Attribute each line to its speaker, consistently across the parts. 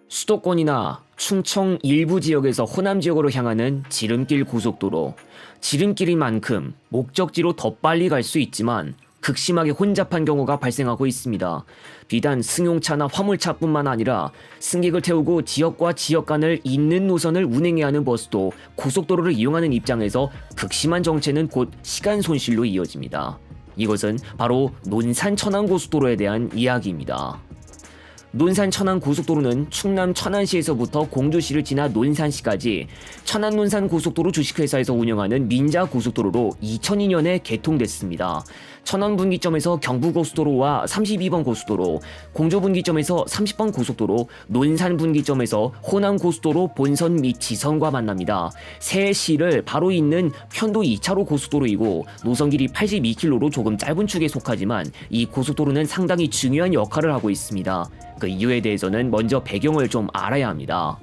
Speaker 1: 수도권이나 충청 일부 지역에서 호남 지역으로 향하는 지름길 고속도로. 지름길인 만큼 목적지로 더 빨리 갈 수 있지만 극심하게 혼잡한 경우가 발생하고 있습니다. 비단 승용차나 화물차뿐만 아니라 승객을 태우고 지역과 지역 간을 잇는 노선을 운행해야 하는 버스도 고속도로를 이용하는 입장에서 극심한 정체는 곧 시간 손실로 이어집니다. 이것은 바로 논산 천안고속도로에 대한 이야기입니다. 논산 천안고속도로는 충남 천안시에서부터 공주시를 지나 논산시까지 천안-논산 고속도로 주식회사에서 운영하는 민자고속도로로 2002년에 개통됐습니다. 천안 분기점에서 경부고속도로와 32번 고속도로, 공주 분기점에서 30번 고속도로, 논산 분기점에서 호남 고속도로 본선 및 지선과 만납니다. 세 시를 바로 잇는 편도 2차로 고속도로이고 노선 길이 82km로 조금 짧은 축에 속하지만 이 고속도로는 상당히 중요한 역할을 하고 있습니다. 그 이유에 대해서는 먼저 배경을 좀 알아야 합니다.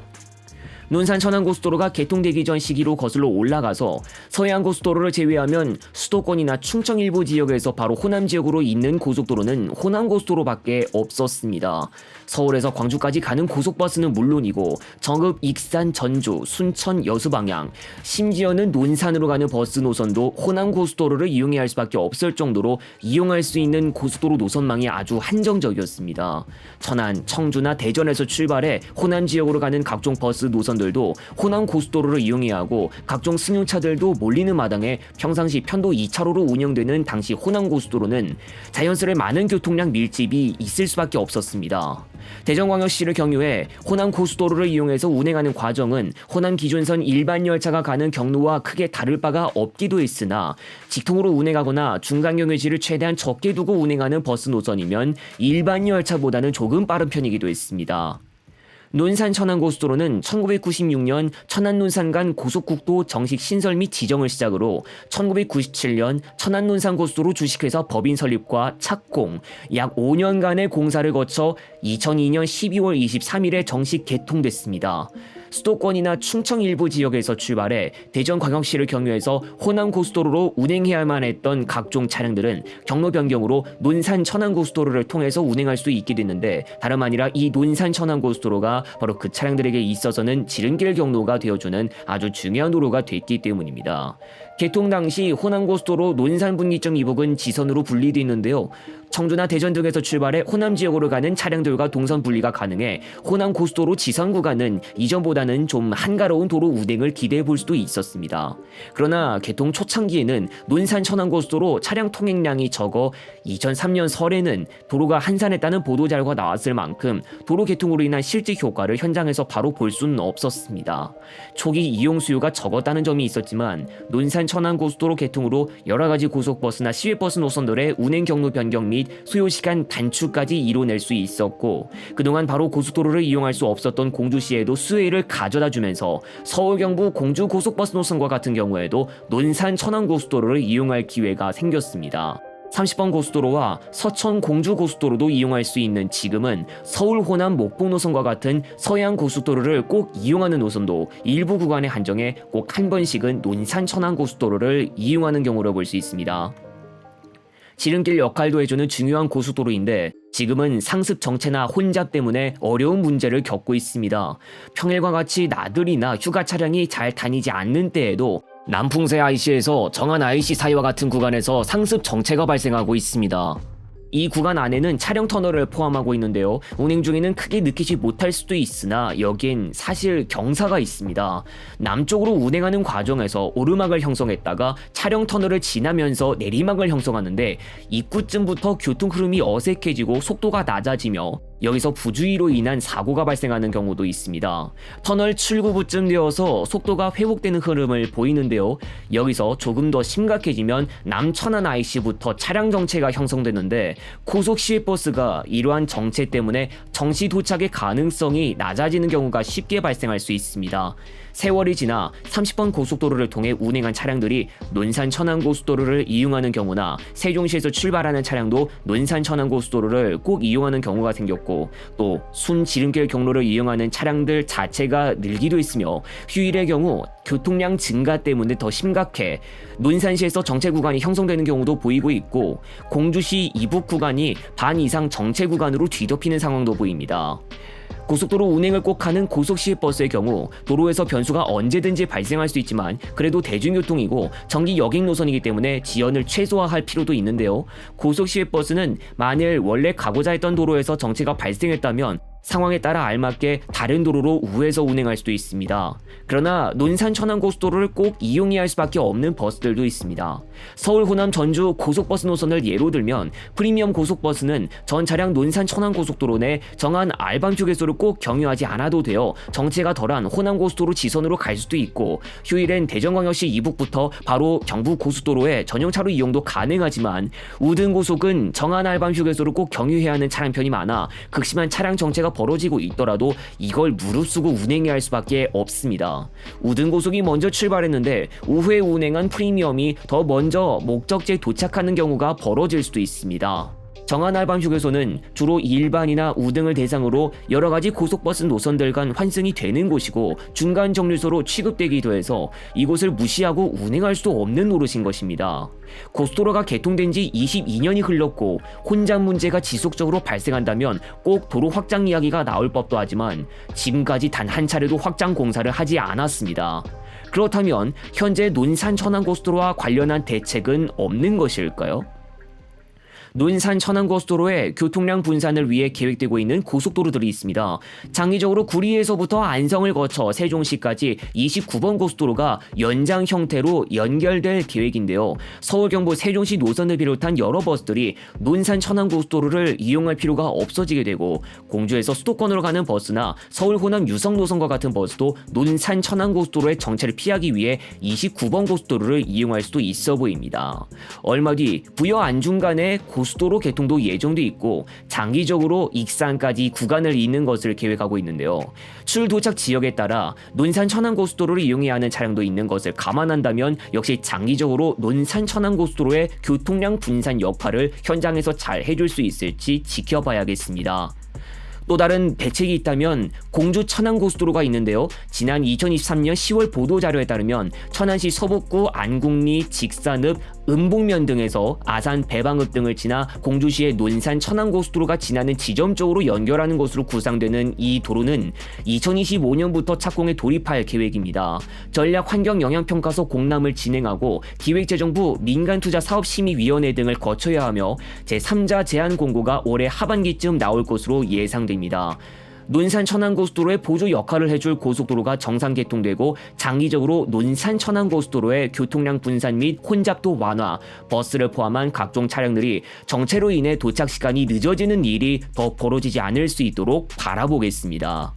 Speaker 1: 논산 천안고속도로가 개통되기 전 시기로 거슬러 올라가서 서해안고속도로를 제외하면 수도권이나 충청 일부 지역에서 바로 호남 지역으로 잇는 고속도로는 호남고속도로밖에 없었습니다. 서울에서 광주까지 가는 고속버스는 물론이고 정읍, 익산, 전주, 순천, 여수 방향, 심지어는 논산으로 가는 버스 노선도 호남고속도로를 이용해야 할 수밖에 없을 정도로 이용할 수 있는 고속도로 노선망이 아주 한정적이었습니다. 천안, 청주나 대전에서 출발해 호남 지역으로 가는 각종 버스 노선들도 호남 고속도로를 이용해야 하고 각종 승용차들도 몰리는 마당에 평상시 편도 2차로로 운영되는 당시 호남 고속도로는 자연스레 많은 교통량 밀집이 있을 수밖에 없었습니다. 대전광역시를 경유해 호남 고속도로를 이용해서 운행하는 과정은 호남 기존선 일반 열차가 가는 경로와 크게 다를 바가 없기도 했으나 직통으로 운행하거나 중간 경유지를 최대한 적게 두고 운행하는 버스 노선이면 일반 열차보다는 조금 빠른 편이기도 했습니다. 논산 천안고속도로는 1996년 천안-논산 간 고속국도 정식 신설 및 지정을 시작으로 1997년 천안-논산 고속도로 주식회사 법인 설립과 착공, 약 5년간의 공사를 거쳐 2002년 12월 23일에 정식 개통됐습니다. 수도권이나 충청 일부 지역에서 출발해 대전광역시를 경유해서 호남고속도로로 운행해야만 했던 각종 차량들은 경로 변경으로 논산 천안고속도로를 통해서 운행할 수 있게 됐는데 다름 아니라 이 논산 천안고속도로가 바로 그 차량들에게 있어서는 지름길 경로가 되어주는 아주 중요한 도로가 됐기 때문입니다. 개통 당시 호남고속도로 논산 분기점 이북은 지선으로 분리되어 있는데요. 청주나 대전 등에서 출발해 호남 지역으로 가는 차량들과 동선 분리가 가능해 호남고속도로 지선 구간은 이전보다는 좀 한가로운 도로 운행을 기대해 볼 수도 있었습니다. 그러나 개통 초창기에는 논산 천안고속도로 차량 통행량이 적어 2003년 설에는 도로가 한산했다는 보도 자료가 나왔을 만큼 도로 개통으로 인한 실제 효과를 현장에서 바로 볼 수는 없었습니다. 초기 이용 수요가 적었다는 점이 있었지만 논산 천안고속도로 개통으로 여러가지 고속버스나 시외버스 노선들의 운행 경로 변경 및 소요시간 단축까지 이뤄낼 수 있었고 그동안 바로 고속도로를 이용할 수 없었던 공주시에도 수혜를 가져다주면서 서울 경부 공주 고속버스 노선과 같은 경우에도 논산 천안고속도로를 이용할 기회가 생겼습니다. 30번 고속도로와 서천 공주 고속도로도 이용할 수 있는 지금은 서울 호남 목포 노선과 같은 서해안 고속도로를 꼭 이용하는 노선도 일부 구간에 한정해 꼭 한 번씩은 논산 천안 고속도로를 이용하는 경우로 볼 수 있습니다. 지름길 역할도 해주는 중요한 고속도로인데 지금은 상습 정체나 혼잡 때문에 어려운 문제를 겪고 있습니다. 평일과 같이 나들이나 휴가 차량이 잘 다니지 않는 때에도 남풍새 IC에서 정안 IC 사이와 같은 구간에서 상습 정체가 발생하고 있습니다. 이 구간 안에는 차량 터널을 포함하고 있는데요. 운행 중에는 크게 느끼지 못할 수도 있으나 여기엔 사실 경사가 있습니다. 남쪽으로 운행하는 과정에서 오르막을 형성했다가 차량 터널을 지나면서 내리막을 형성하는데 입구쯤부터 교통 흐름이 어색해지고 속도가 낮아지며 여기서 부주의로 인한 사고가 발생하는 경우도 있습니다. 터널 출구부쯤 되어서 속도가 회복되는 흐름을 보이는데요. 여기서 조금 더 심각해지면 남천안 IC부터 차량 정체가 형성되는데 고속 시외버스가 이러한 정체 때문에 정시 도착의 가능성이 낮아지는 경우가 쉽게 발생할 수 있습니다. 세월이 지나 30번 고속도로를 통해 운행한 차량들이 논산 천안고속도로를 이용하는 경우나 세종시에서 출발하는 차량도 논산 천안고속도로를 꼭 이용하는 경우가 생겼고 또 순지름길 경로를 이용하는 차량들 자체가 늘기도 했으며 휴일의 경우 교통량 증가 때문에 더 심각해 논산시에서 정체 구간이 형성되는 경우도 보이고 있고 공주시 이북 구간이 반 이상 정체 구간으로 뒤덮이는 상황도 보입니다. 고속도로 운행을 꼭 하는 고속시외버스의 경우 도로에서 변수가 언제든지 발생할 수 있지만 그래도 대중교통이고 정기 여객 노선이기 때문에 지연을 최소화할 필요도 있는데요. 고속시외버스는 만일 원래 가고자 했던 도로에서 정체가 발생했다면 상황에 따라 알맞게 다른 도로로 우회해서 운행할 수도 있습니다. 그러나 논산 천안고속도로를 꼭 이용해야 할 수밖에 없는 버스들도 있습니다. 서울 호남 전주 고속버스 노선을 예로 들면 프리미엄 고속버스는 전 차량 논산 천안고속도로 내 정한 알밤 휴게소를 꼭 경유하지 않아도 되어 정체가 덜한 호남고속도로 지선으로 갈 수도 있고, 휴일엔 대전광역시 이북부터 바로 경부고속도로에 전용차로 이용도 가능하지만 우등고속은 정한 알밤 휴게소를 꼭 경유해야 하는 차량편이 많아 극심한 차량 정체가 벌어지고 있더라도 이걸 무릅쓰고 운행해야 할 수밖에 없습니다. 우등고속이 먼저 출발했는데 오후에 운행한 프리미엄이 더 먼저 목적지에 도착하는 경우가 벌어질 수도 있습니다. 정한 알밤 휴게소는 주로 일반이나 우등을 대상으로 여러가지 고속버스 노선들 간 환승이 되는 곳이고 중간 정류소로 취급되기도 해서 이곳을 무시하고 운행할 수 없는 노릇인 것입니다. 고속도로가 개통된 지 22년이 흘렀고 혼잡 문제가 지속적으로 발생한다면 꼭 도로 확장 이야기가 나올 법도 하지만 지금까지 단 한 차례도 확장 공사를 하지 않았습니다. 그렇다면 현재 논산 천안고속도로와 관련한 대책은 없는 것일까요? 논산 천안고속도로의 교통량 분산을 위해 계획되고 있는 고속도로들이 있습니다. 장기적으로 구리에서부터 안성을 거쳐 세종시까지 29번 고속도로가 연장 형태로 연결될 계획인데요. 서울 경부 세종시 노선을 비롯한 여러 버스들이 논산 천안고속도로를 이용할 필요가 없어지게 되고, 공주에서 수도권으로 가는 버스나 서울 호남 유성 노선과 같은 버스도 논산 천안고속도로의 정체를 피하기 위해 29번 고속도로를 이용할 수도 있어 보입니다. 얼마 뒤 부여 안중 간의 고속도로 개통도 예정돼 있고 장기적으로 익산까지 구간을 잇는 것을 계획하고 있는데요. 출도착 지역에 따라 논산 천안고속도로를 이용해야 하는 차량도 있는 것을 감안한다면 역시 장기적으로 논산 천안고속도로의 교통량 분산 역할을 현장에서 잘 해줄 수 있을지 지켜봐야겠습니다. 또 다른 대책이 있다면 공주 천안고속도로가 있는데요. 지난 2023년 10월 보도자료에 따르면 천안시 서북구 안국리, 직산읍, 은복면 등에서 아산 배방읍 등을 지나 공주시의 논산 천안고속도로가 지나는 지점 쪽으로 연결하는 것으로 구상되는 이 도로는 2025년부터 착공에 돌입할 계획입니다. 전략환경영향평가서 공람을 진행하고 기획재정부 민간투자사업심의위원회 등을 거쳐야 하며 제3자 제한 공고가 올해 하반기쯤 나올 것으로 예상됩니다. 논산 천안고속도로의 보조 역할을 해줄 고속도로가 정상 개통되고 장기적으로 논산 천안고속도로의 교통량 분산 및 혼잡도 완화, 버스를 포함한 각종 차량들이 정체로 인해 도착 시간이 늦어지는 일이 더 벌어지지 않을 수 있도록 바라보겠습니다.